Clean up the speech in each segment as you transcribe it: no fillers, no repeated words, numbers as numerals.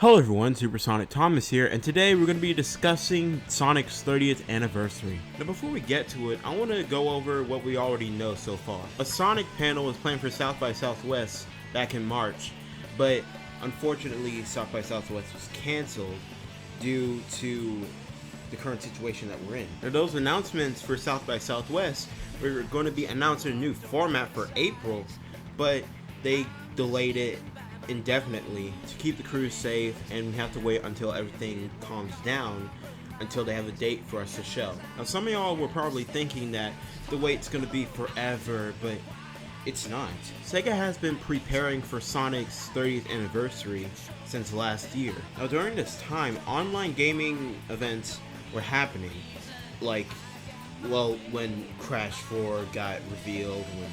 Hello everyone, Supersonic Thomas here, and today we're going to be discussing Sonic's 30th anniversary. Now before we get to it, I want to go over what we already know so far. A Sonic panel was planned for South by Southwest back in March, but unfortunately South by Southwest was cancelled due to the current situation that we're in. Now those announcements for South by Southwest were going to be announcing a new format for April, but they delayed it indefinitely to keep the crew safe, and we have to wait until everything calms down until they have a date for us to show. Now some of y'all were probably thinking that the wait's gonna be forever, but it's not. Sega has been preparing for Sonic's 30th anniversary since last year. Now during this time, online gaming events were happening, like, well, when Crash 4 got revealed, when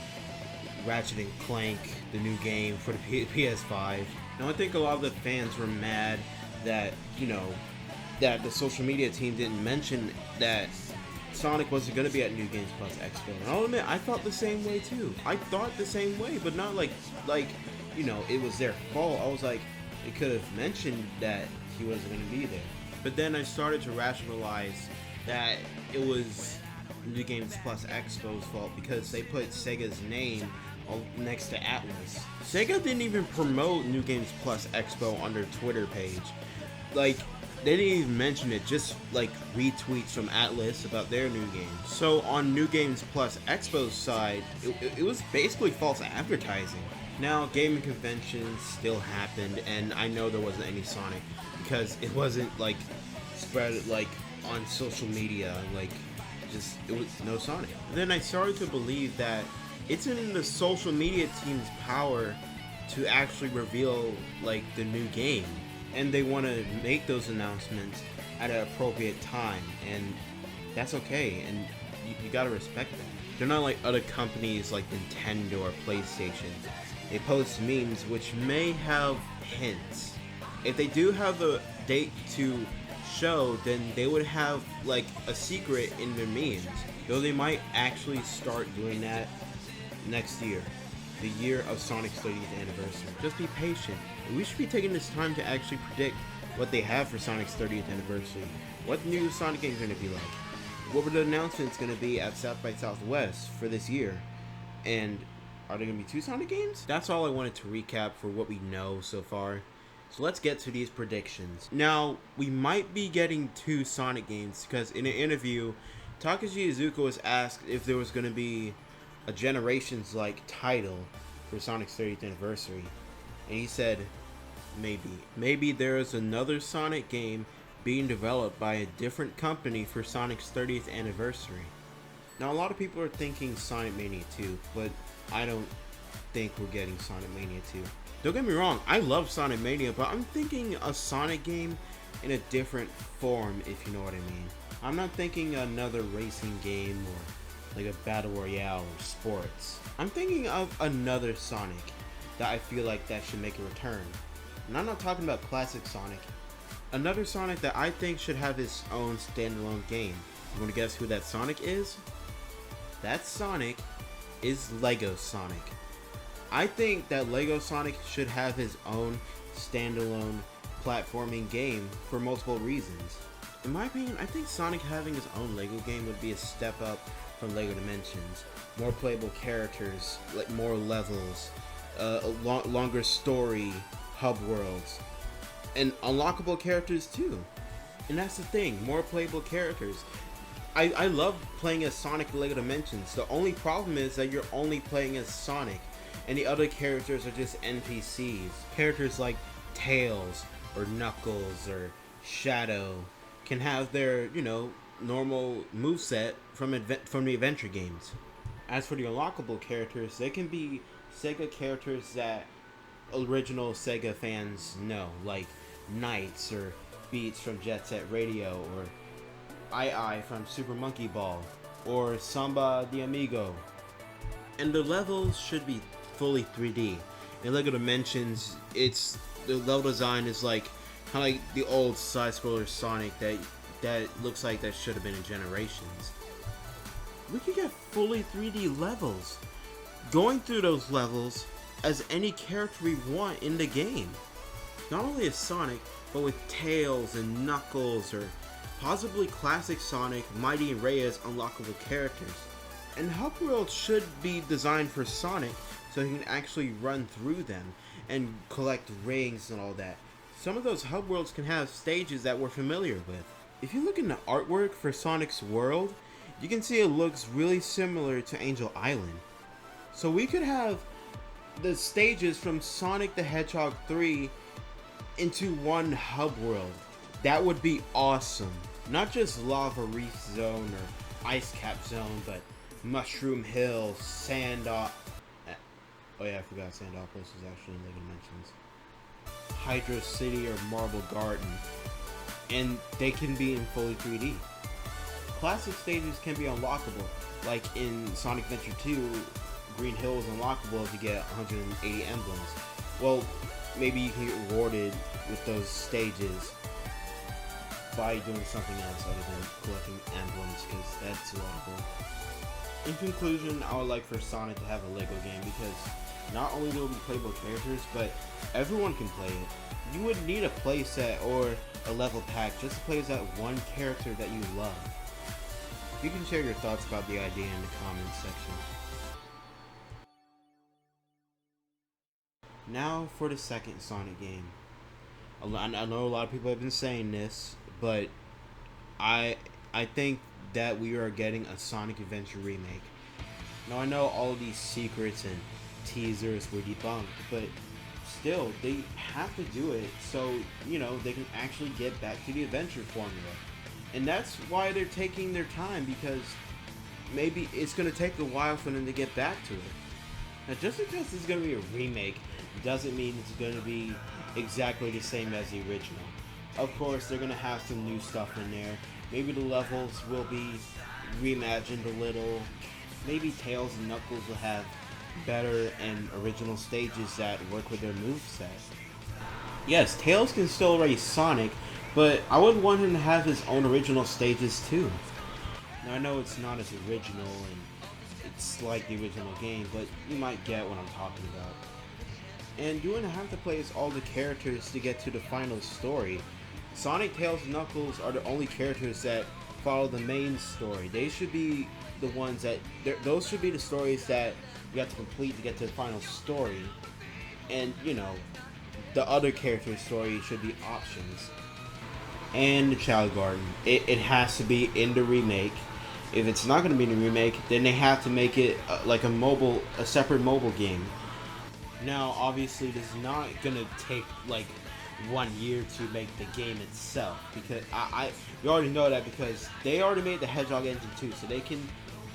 Ratchet & Clank, the new game for the PS5. Now I think a lot of the fans were mad that, that the social media team didn't mention that Sonic wasn't going to be at New Games Plus Expo. And I'll admit, I thought the same way too. I thought the same way, but not like it was their fault. I was like, they could have mentioned that he wasn't going to be there. But then I started to rationalize that it was New Games Plus Expo's fault because they put Sega's name next to Atlas. Sega didn't even promote New Games Plus Expo on their Twitter page. Like, they didn't even mention it, just like retweets from Atlas about their new game. So on New Games Plus Expo's side, it was basically false advertising. Now, gaming conventions still happened, and I know there wasn't any Sonic because it wasn't like spread like on social media, like it was no Sonic. Then I started to believe that it's in the social media team's power to actually reveal like the new game, and they want to make those announcements at an appropriate time, and that's okay, and you gotta respect that. They're not like other companies like Nintendo or PlayStation. They post memes which may have hints. If they do have a date to show, then they would have like a secret in their memes, though they might actually start doing that next year, the year of Sonic's 30th anniversary. Just be patient. We should be taking this time to actually predict what they have for Sonic's 30th anniversary. What new Sonic games are going to be like? What were the announcements going to be at South by Southwest for this year? And are there going to be 2 Sonic games? That's all I wanted to recap for what we know so far. So let's get to these predictions. Now, we might be getting 2 Sonic games because in an interview, Takashi Iizuka was asked if there was going to be a Generations-like title for Sonic's 30th anniversary, and he said, maybe. Maybe there is another Sonic game being developed by a different company for Sonic's 30th anniversary. Now, a lot of people are thinking Sonic Mania 2, but I don't think we're getting Sonic Mania 2. Don't get me wrong, I love Sonic Mania, but I'm thinking a Sonic game in a different form, if you know what I mean. I'm not thinking another racing game or like a battle royale or sports. I'm thinking of another Sonic that I feel like that should make a return. And I'm not talking about classic Sonic. Another Sonic that I think should have his own standalone game. You wanna guess who that Sonic is? That Sonic is Lego Sonic. I think that Lego Sonic should have his own standalone platforming game for multiple reasons. In my opinion, I think Sonic having his own Lego game would be a step up from Lego Dimensions. More playable characters, like more levels, a longer story, hub worlds, and unlockable characters too. And that's the thing, more playable characters. I love playing as Sonic in Lego Dimensions. The only problem is that you're only playing as Sonic, and the other characters are just NPCs. Characters like Tails, or Knuckles, or Shadow can have their, normal moveset from the adventure games. As for the unlockable characters, they can be Sega characters that original Sega fans know, like Knights or Beats from Jet Set Radio, or Ai from Super Monkey Ball, or Samba de Amigo. And the levels should be fully 3D. In Lego Dimensions, the level design is like kind of like the old side-scroller Sonic that looks like that should have been in Generations. We could get fully 3D levels, going through those levels as any character we want in the game. not only as Sonic, but with Tails and Knuckles, or possibly classic Sonic, Mighty and Reyes unlockable characters. And hub worlds should be designed for Sonic so he can actually run through them and collect rings and all that. Some of those hub worlds can have stages that we're familiar with. If you look in the artwork for Sonic's world, you can see it looks really similar to Angel Island. So we could have the stages from Sonic the Hedgehog 3 into one hub world. That would be awesome. Not just Lava Reef Zone or Ice Cap Zone, but Mushroom Hill, Sandop. Oh yeah, I forgot Sandopolis was actually in Lego Dimensions. Hydro City or Marble Garden. And they can be in fully 3D. Classic stages can be unlockable. Like in Sonic Adventure 2, Green Hill is unlockable if you get 180 emblems. Well, maybe you can get rewarded with those stages by doing something else other than collecting emblems, because that's lovable. In conclusion, I would like for Sonic to have a Lego game, because not only will it be playable characters, but everyone can play it. You wouldn't need a playset or a level pack just to play as that one character that you love. You can share your thoughts about the idea in the comments section. Now for the second Sonic game. I know a lot of people have been saying this, but I think that we are getting a Sonic Adventure remake. Now I know all of these secrets and teasers were debunked, but still, they have to do it so, you know, they can actually get back to the adventure formula. And that's why they're taking their time, because maybe it's going to take a while for them to get back to it. Now, just because it's going to be a remake doesn't mean it's going to be exactly the same as the original. Of course, they're going to have some new stuff in there. Maybe the levels will be reimagined a little. Maybe Tails and Knuckles will have better and original stages that work with their moveset. Yes, Tails can still race Sonic, but I would want him to have his own original stages too. Now I know it's not as original and it's like the original game, but you might get what I'm talking about. And you wouldn't have to play as all the characters to get to the final story. Sonic, Tails, and Knuckles are the only characters that follow the main story. They should be the ones that, those should be the stories that you have to complete to get to the final story. And, you know, the other character's story should be options. And the Child Garden. It has to be in the remake. If it's not going to be in the remake, then they have to make it like a separate mobile game. Now, obviously, this is not going to take like 1 year to make the game itself, because we already know that, because they already made the Hedgehog engine too, so they can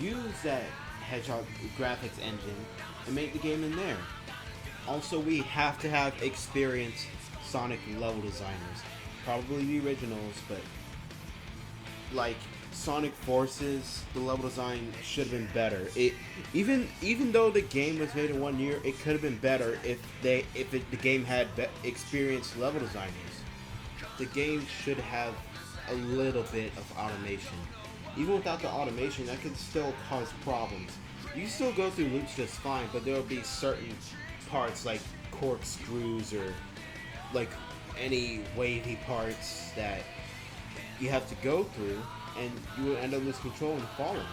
use that Hedgehog graphics engine and make the game in there. Also, we have to have experienced Sonic level designers, probably the originals, but like Sonic Forces, the level design should have been better. Even though the game was made in 1 year, it could have been better if the game had experienced level designers. The game should have a little bit of automation. Even without the automation, that could still cause problems. You still go through loops just fine, but there will be certain parts like corkscrews or like any wavy parts that you have to go through, and you will end up losing control and falling.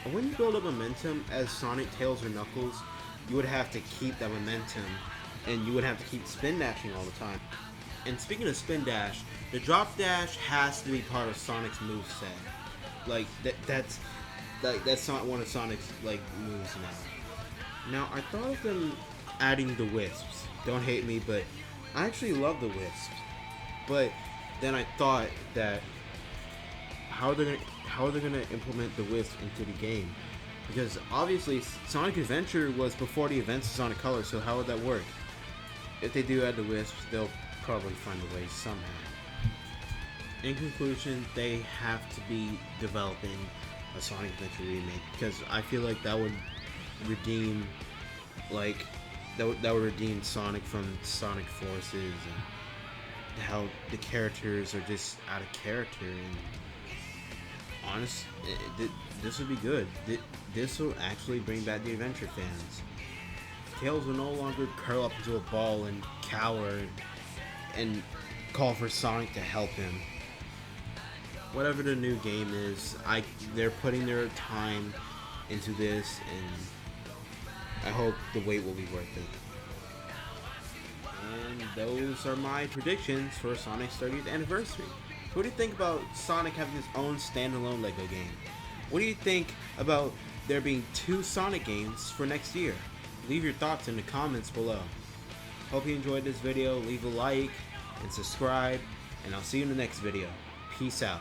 And when you build up momentum as Sonic, Tails, or Knuckles, you would have to keep that momentum, and you would have to keep spin dashing all the time. And speaking of spin dash, the drop dash has to be part of Sonic's moveset. Like that's not one of Sonic's like moves now. Now I thought of them adding the wisps. Don't hate me, but I actually love the wisps. But then I thought that how are they gonna implement the wisp into the game? Because obviously Sonic Adventure was before the events of Sonic Colors, so how would that work? If they do add the wisps, they'll probably find a way somehow. In conclusion, they have to be developing a Sonic Adventure remake, because I feel like that would redeem, like, that would redeem Sonic from Sonic Forces, and how the characters are just out of character. And honest, this would be good. This will actually bring back the adventure fans. Tails will no longer curl up into a ball and cower and call for Sonic to help him. Whatever the new game is, they're putting their time into this, and I hope the wait will be worth it. And those are my predictions for Sonic's 30th anniversary. What do you think about Sonic having his own standalone LEGO game? What do you think about there being 2 Sonic games for next year? Leave your thoughts in the comments below. Hope you enjoyed this video. Leave a like and subscribe, and I'll see you in the next video. Peace out.